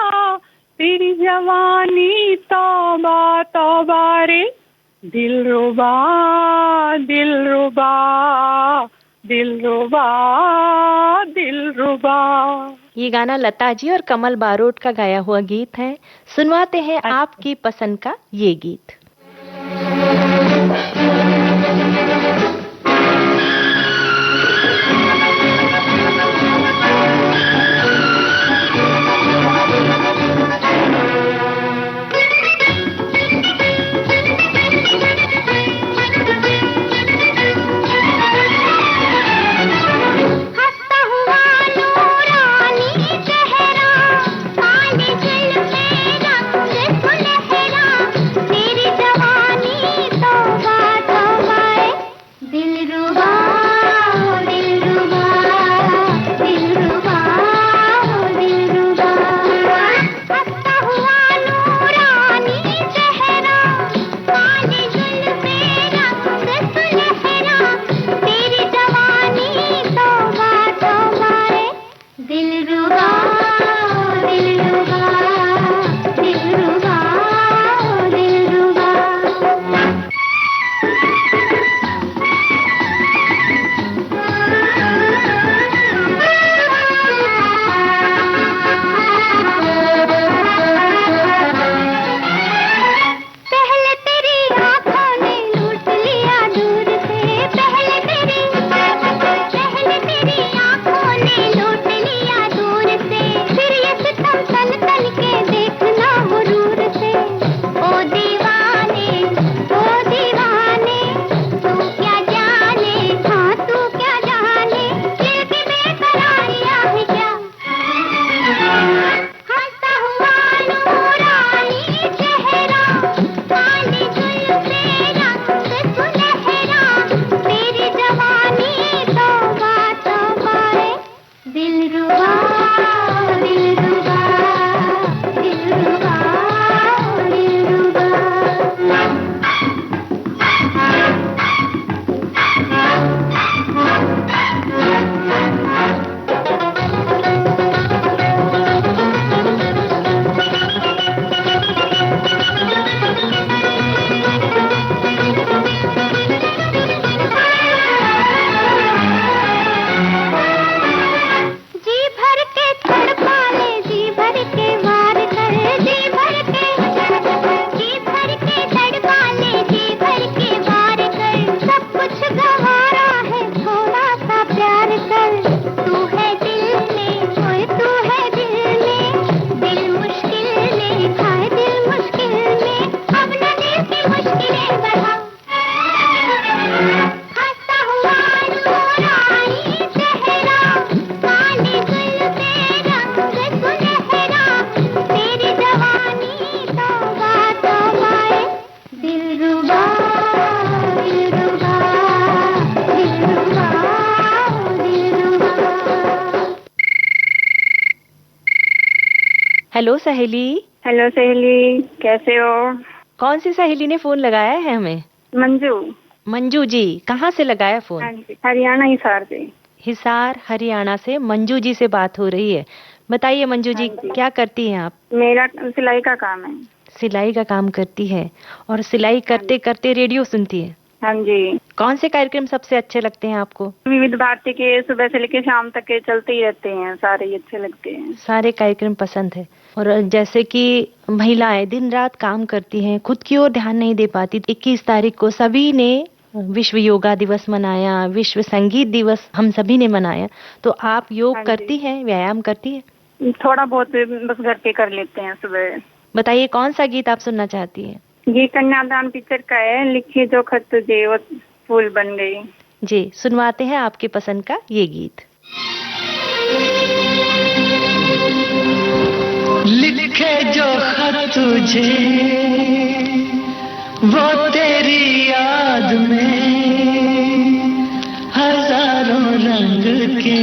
तेरी जवानी तौबा तौबा रे, दिलरुबा दिलरुबा दिलरुबा दिलरुबा। ये गाना लता जी और कमल बारोट का गाया हुआ गीत है। सुनवाते हैं आपकी पसंद का ये गीत। पहले तेरी आँखों ने लूट लिया दूर हेलो सहेली। हेलो सहेली, कैसे हो? कौन सी सहेली ने फोन लगाया है हमें? मंजू। मंजू जी, कहाँ से लगाया फोन? हाँ जी, हरियाणा हिसार से। हिसार हरियाणा से मंजू जी से बात हो रही है। बताइए मंजू जी, क्या करती हैं आप? मेरा सिलाई का काम है। सिलाई का काम करती है और सिलाई करते करते रेडियो सुनती है? हाँ जी। कौन से कार्यक्रम सबसे अच्छे लगते हैं आपको? विविध भारती के सुबह से लेकर शाम तक के चलते ही रहते हैं, सारे ही अच्छे लगते हैं। सारे कार्यक्रम पसंद है। और जैसे कि महिलाएं दिन रात काम करती हैं, खुद की ओर ध्यान नहीं दे पाती। 21 तारीख को सभी ने विश्व योगा दिवस मनाया, विश्व संगीत दिवस हम सभी ने मनाया। तो आप योग करती हैं, व्यायाम करती हैं? थोड़ा बहुत बस घर के कर लेते हैं सुबह। बताइए कौन सा गीत आप सुनना चाहती हैं? ये कन्यादान पिक्चर का है, लिखिए जो खत तुझे वो फूल बन गई। जी, सुनवाते हैं आपके पसंद का ये गीत। लिखे जो खत तुझे वो तेरी याद में हजारों रंग के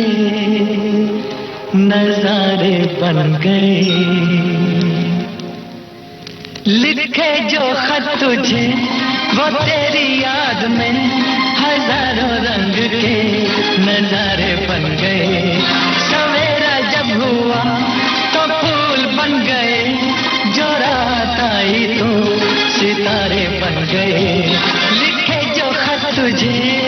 नजारे बन गए। लिखे जो खत तुझे वो तेरी याद में हजारों रंग के नजारे बन गए। सवेरा जब हुआ तो फूल बन गए, जो रात आई तो सितारे बन गए। लिखे जो खत तुझे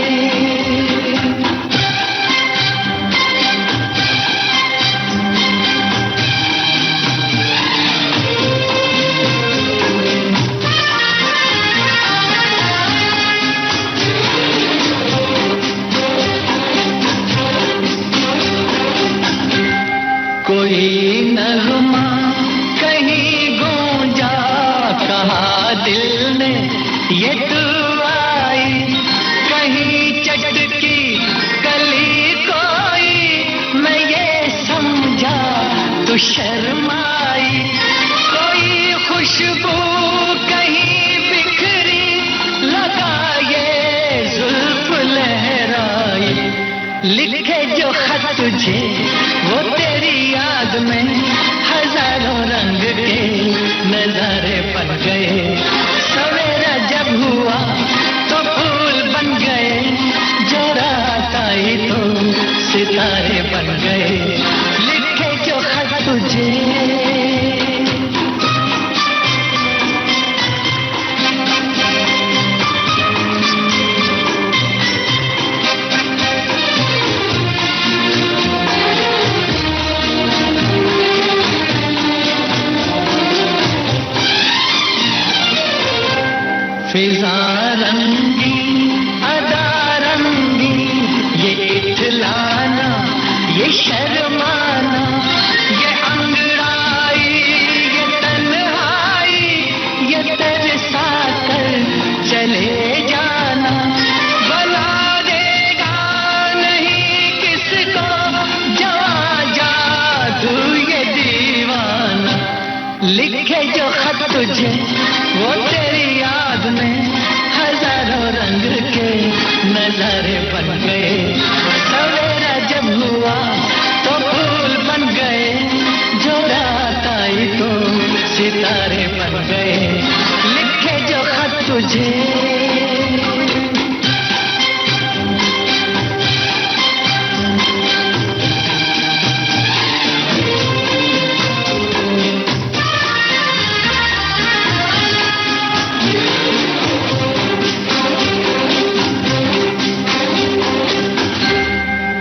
कोई नगमा कहीं गूंजा, कहा दिल ने ये तू आई। कहीं चटकी कली कोई, मैं ये समझा तू शर्माई। कोई खुशबू कहीं बिखरी, लगा ये जुल्फ लहराई। लिखे जो खत तुझे वो तेरी याद में हजारों रंग के नजारे बन गए। सवेरा जब हुआ तो फूल बन गए, जो रात आई तो सितारे बन गए। लिखे जो खत तुझे फिजा रंगी अदा रंगी, ये इठलाना ये शर्माना, ये अंगड़ाई ये तन्हाई, ये तरसा कर चले जाना। बना देगा नहीं किसको जवा जादू ये दीवाना। लिखे जो खत तुझे वो तेरी याद में हजारों रंग के नजारे बन गए। सवेरा जब हुआ तो फूल बन गए, जो रात आई तो सितारे बन गए। लिखे जो खत तुझे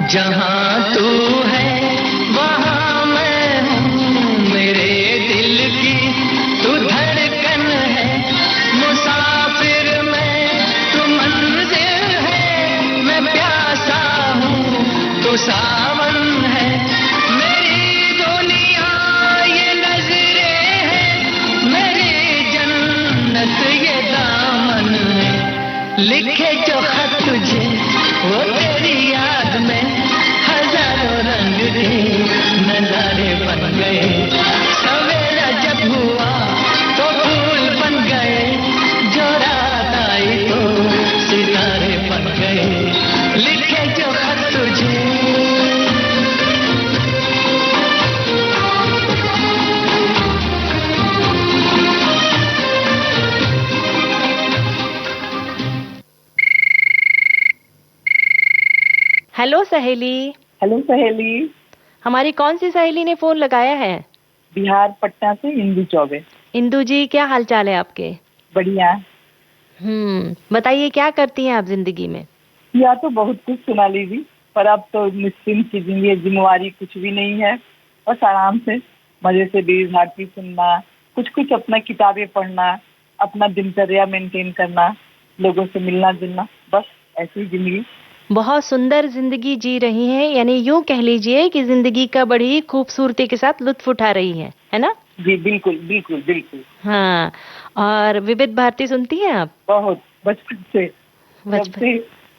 जहाँ तू है वहाँ मैं हूँ, मेरे दिल की तू धड़कन है। मुसाफिर मैं तू मंजिल है, मैं प्यासा हूँ तू सावन है। मेरी दुनिया ये नजरें हैं, मेरी जन्नत ये दामन है। लिखे जो खत तुझे वो तेरी याद में हजारों रंग के नजारे बन गए। सवेरा जब हुआ तो फूल बन गए, जो रात आई तो सितारे बन गए। लिखे जो खत तुझे हेलो सहेली। हेलो सहेली। हमारी कौन सी सहेली ने फोन लगाया है? बिहार पटना से इंदू चौबे। इंदू जी, क्या हाल चाल है आपके? बढ़िया। बताइए क्या करती हैं आप जिंदगी में? या तो बहुत कुछ सुना लीजिए, पर अब तो निश्चिंत की जिंदगी, जिम्मेवारी कुछ भी नहीं है। बस आराम से मजे से विविध भारती सुनना, कुछ कुछ अपना किताबें पढ़ना, अपना दिनचर्या मेंटेन करना, लोगों से मिलना जुलना, बस ऐसी ही जिंदगी। बहुत सुंदर जिंदगी जी रही हैं, यानी यूं कह लीजिए कि जिंदगी का बड़ी खूबसूरती के साथ लुत्फ उठा रही हैं, है ना? जी बिल्कुल बिल्कुल बिल्कुल। हाँ, और विविध भारती सुनती हैं आप? बहुत, बचपन से। जब से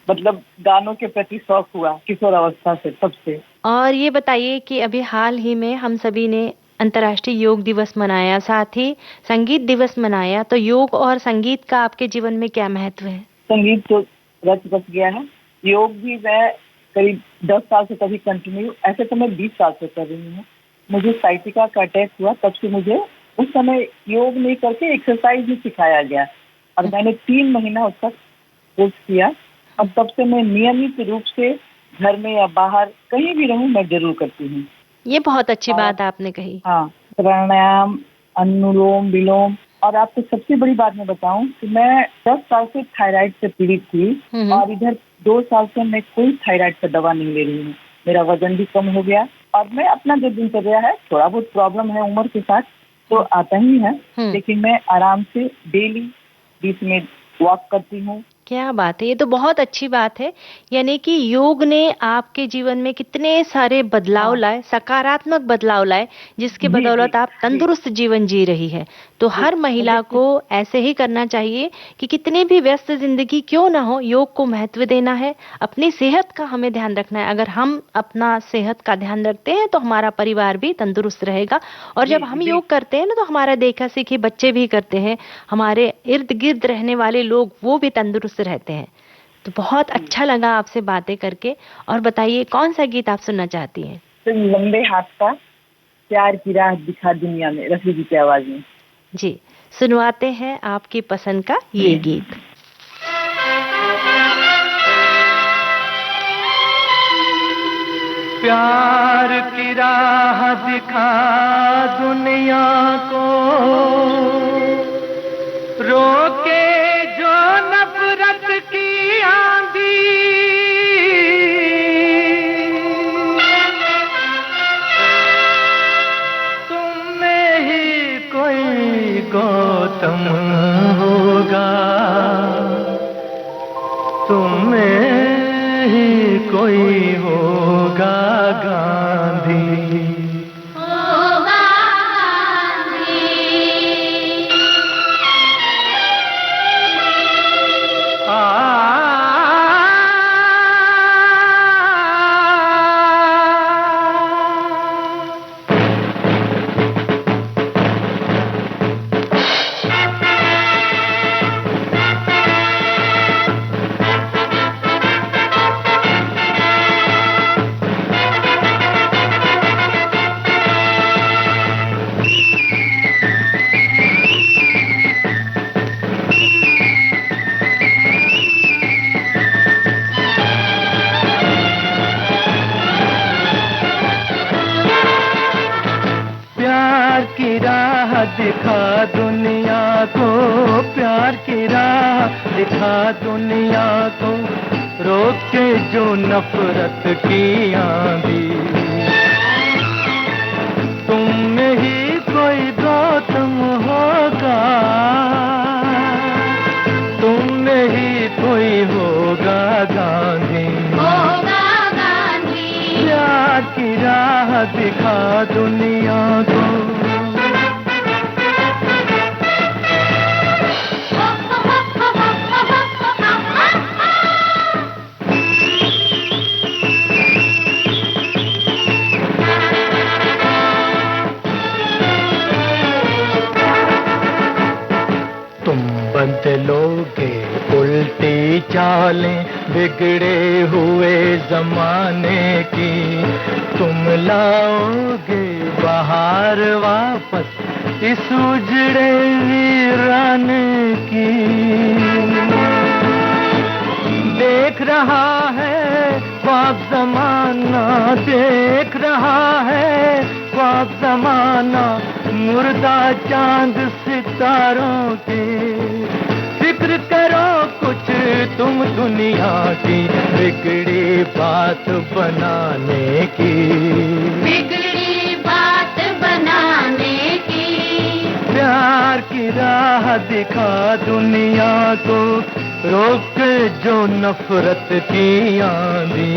मतलब गानों के प्रति शौक हुआ किशोर अवस्था से, तब से। और ये बताइए कि अभी हाल ही में हम सभी ने अंतर्राष्ट्रीय योग दिवस मनाया, साथ ही संगीत दिवस मनाया, तो योग और संगीत का आपके जीवन में क्या महत्व है? संगीत तो रच बस गया है। योग भी मैं करीब 10 साल से कभी कंटिन्यू, ऐसे तो मैं 20 साल से कर रही हूँ। मुझे साइटिका का अटैक हुआ, तब से मुझे उस समय योग नहीं करके एक्सरसाइज भी सिखाया गया और मैंने 3 महीना उसका कोर्स किया। अब तब से मैं नियमित रूप से घर में या बाहर कहीं भी रहूं, मैं जरूर करती हूँ। ये बहुत अच्छी बात आपने कही। हाँ, प्राणायाम, अनुलोम विलोम। और आपको सबसे बड़ी बात मैं बताऊं कि मैं 10 साल से थायराइड से पीड़ित थी और इधर 2 साल से मैं कोई थायराइड का दवा नहीं ले रही हूँ। मेरा वजन भी कम हो गया और मैं अपना जो दिनचर्या है, थोड़ा बहुत प्रॉब्लम है उम्र के साथ तो आता ही है, लेकिन मैं आराम से डेली बीच में वॉक करती हूँ। क्या बात है, ये तो बहुत अच्छी बात है। यानी कि योग ने आपके जीवन में कितने सारे बदलाव लाए, सकारात्मक बदलाव लाए, जिसके बदौलत आप तंदुरुस्त जीवन जी रही है। तो हर महिला को ऐसे ही करना चाहिए कि कितनी भी व्यस्त जिंदगी क्यों ना हो, योग को महत्व देना है। अपनी सेहत का हमें ध्यान रखना है। अगर हम अपना सेहत का ध्यान रखते हैं तो हमारा परिवार भी तंदुरुस्त रहेगा। और जब हम योग करते हैं ना, तो हमारा देखा सीखी बच्चे भी करते हैं, हमारे इर्द गिर्द रहने वाले लोग वो भी तंदुरुस्त रहते हैं। तो बहुत अच्छा लगा आपसे बातें करके। और बताइए कौन सा गीत आप सुनना चाहती हैं? तो लंबे हाथ का प्यार की राह दिखा दुनिया में, रफी जी की आवाज में। जी, सुनवाते हैं आपकी पसंद का ये गीत। प्यार की राह दिखा दुनिया को, रोके जो नफरत की आंधी, तुम में ही कोई गौतम होगा, तुम में ही कोई होगा गांधी। दिखा दुनिया को, प्यार की राह दिखा दुनिया को, रोक के जो नफरत की आंधी, तुम में ही कोई गौतम होगा, तुम में ही कोई होगा गांधी, होगा गांधी। प्यार की राह दिखा दुनिया को। बदलोगे उल्टी चालें बिगड़े हुए जमाने की, तुम लाओगे बाहर वापस इस उजड़े वीराने की। देख रहा है ख्वाब जमाना देख रहा है, ख्वाब जमाना मुर्दा चांद सितारों के। फिक्र करो कुछ तुम दुनिया की बिगड़ी बात बनाने की, बिगड़ी बात बनाने की। प्यार की राह दिखा दुनिया को, रोक जो नफरत की आंधी।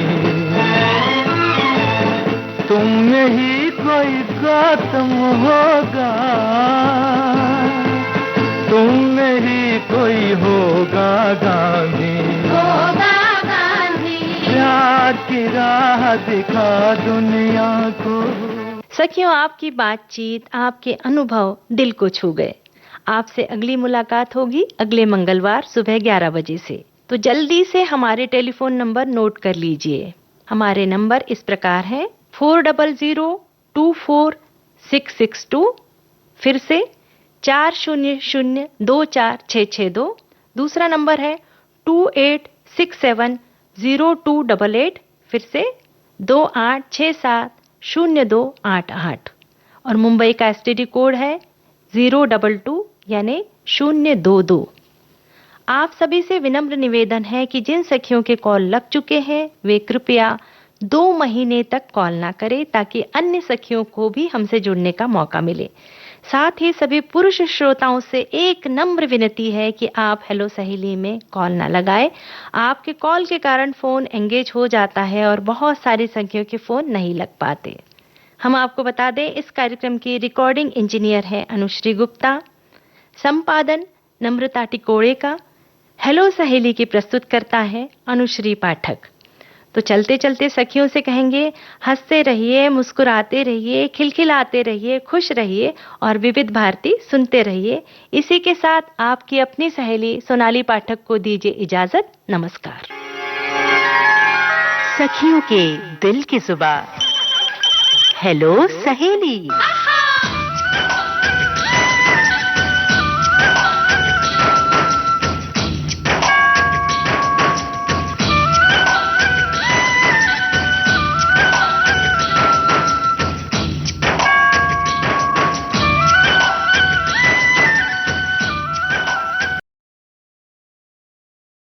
तुम में ही कोई गौतम होगा, तुम में ही कोई होगा गांधी, होगा गांधी। प्यार की राह दिखा दुनिया को। सखियों, आपकी बातचीत, आपके अनुभव दिल को छू गए। आपसे अगली मुलाकात होगी अगले मंगलवार सुबह 11 बजे से। तो जल्दी से हमारे टेलीफोन नंबर नोट कर लीजिए। हमारे नंबर इस प्रकार हैं 40024662, फिर से 40024662। दूसरा नंबर है 28670288, फिर से 28670288। और मुंबई का एसटीडी कोड है 022 यानी 022। आप सभी से विनम्र निवेदन है कि जिन सखियों के कॉल लग चुके हैं वे कृपया 2 महीने तक कॉल ना करें, ताकि अन्य सखियों को भी हमसे जुड़ने का मौका मिले। साथ ही सभी पुरुष श्रोताओं से एक नम्र विनती है कि आप हेलो सहेली में कॉल ना लगाएं। आपके कॉल के कारण फोन एंगेज हो जाता है और बहुत सारी सखियों के फोन नहीं लग पाते। हम आपको बता दें, इस कार्यक्रम की रिकॉर्डिंग इंजीनियर है अनुश्री गुप्ता, संपादन नम्रता टिकोड़े का, हेलो सहेली की प्रस्तुत करता है अनुश्री पाठक। तो चलते चलते सखियों से कहेंगे, हंसते रहिए, मुस्कुराते रहिए, खिलखिलाते रहिए, खुश रहिए और विविध भारती सुनते रहिए। इसी के साथ आपकी अपनी सहेली सोनाली पाठक को दीजिए इजाजत। नमस्कार। सखियों के दिल की जुबान, हेलो सहेली।